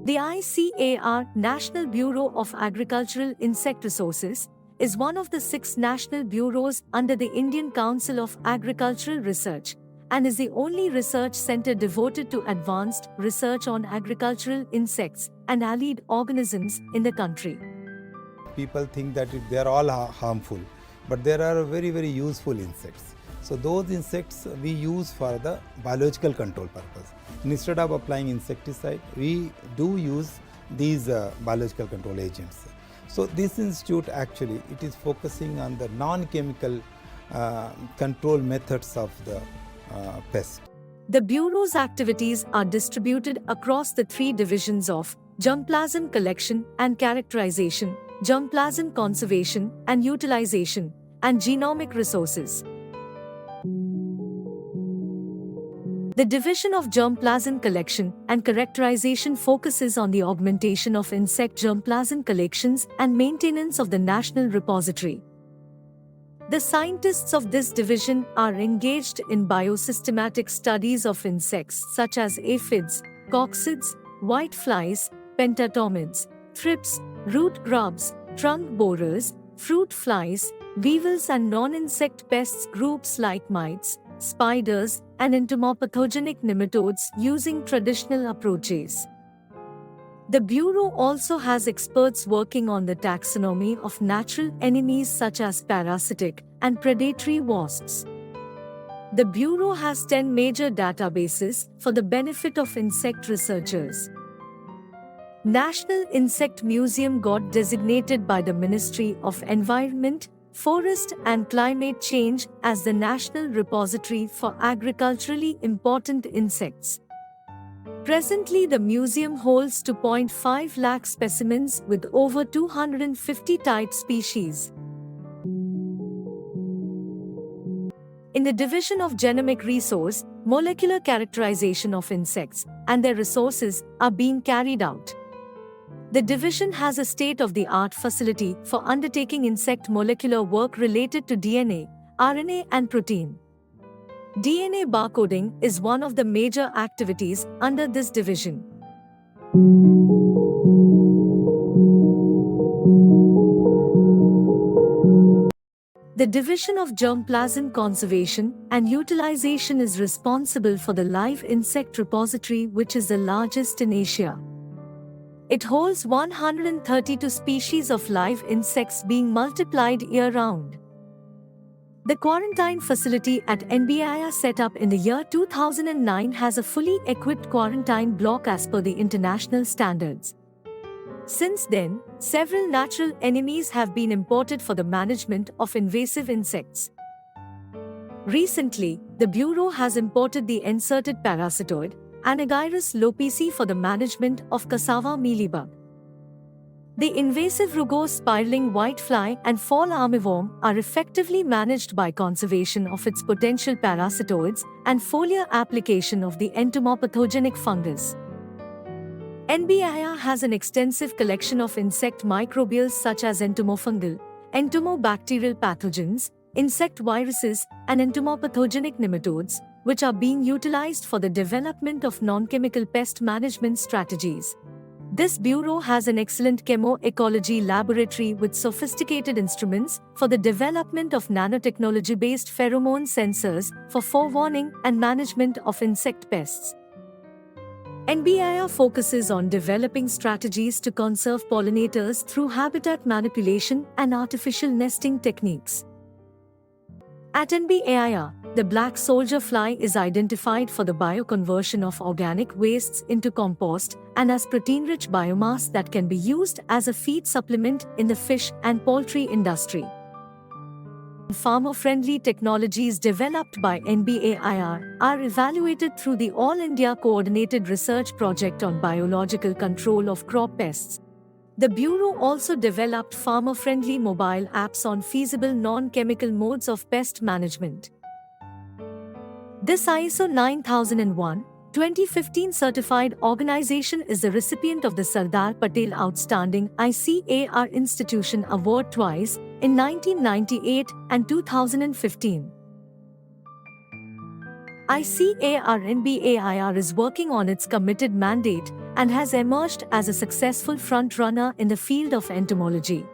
The ICAR, National Bureau of Agricultural Insect Resources, is one of the 6 national bureaus under the Indian Council of Agricultural Research and is the only research center devoted to advanced research on agricultural insects and allied organisms in the country. People think that they are all harmful, but there are very useful insects. So those insects we use for the biological control purpose. Instead of applying insecticide, we do use these biological control agents. So this institute actually it is focusing on the non-chemical control methods of the pest. The Bureau's activities are distributed across the 3 divisions of germplasm collection and characterization, germplasm conservation and utilization, and genomic resources. The division of germplasm collection and characterization focuses on the augmentation of insect germplasm collections and maintenance of the national repository. The scientists of this division are engaged in biosystematic studies of insects such as aphids, coccids, whiteflies, pentatomids, thrips, root grubs, trunk borers, fruit flies, weevils and non-insect pests groups like mites, spiders, and entomopathogenic nematodes using traditional approaches. The Bureau also has experts working on the taxonomy of natural enemies such as parasitic and predatory wasps. The Bureau has 10 major databases for the benefit of insect researchers. National Insect Museum got designated by the Ministry of Environment, Forest and Climate Change as the National Repository for Agriculturally Important Insects. Presently, the museum holds 2.5 lakh specimens with over 250 type species. In the division of genomic resource, molecular characterization of insects and their resources are being carried out. The division has a state-of-the-art facility for undertaking insect molecular work related to DNA, RNA and protein. DNA barcoding is one of the major activities under this division. The division of germplasm conservation and utilization is responsible for the live insect repository, which is the largest in Asia. It holds 132 species of live insects being multiplied year-round. The quarantine facility at NBIA set up in the year 2009 has a fully equipped quarantine block as per the international standards. Since then, several natural enemies have been imported for the management of invasive insects. Recently, the Bureau has imported the inserted parasitoid, Anagyrus lopesi for the management of cassava mealybug. The invasive rugose spiraling whitefly and fall armyworm are effectively managed by conservation of its potential parasitoids and foliar application of the entomopathogenic fungus. NBIA has an extensive collection of insect microbials such as entomofungal, entomobacterial pathogens, insect viruses, and entomopathogenic nematodes, which are being utilized for the development of non-chemical pest management strategies. This bureau has an excellent chemoecology laboratory with sophisticated instruments for the development of nanotechnology-based pheromone sensors for forewarning and management of insect pests. NBIA focuses on developing strategies to conserve pollinators through habitat manipulation and artificial nesting techniques. At NBIA, the black soldier fly is identified for the bioconversion of organic wastes into compost and as protein-rich biomass that can be used as a feed supplement in the fish and poultry industry. Farmer-friendly technologies developed by NBAIR are evaluated through the All India Coordinated Research Project on Biological Control of Crop Pests. The Bureau also developed farmer-friendly mobile apps on feasible non-chemical modes of pest management. This ISO 9001:2015 certified organization is the recipient of the Sardar Patel Outstanding ICAR Institution Award twice, in 1998 and 2015. ICAR-NBAIR is working on its committed mandate and has emerged as a successful front-runner in the field of entomology.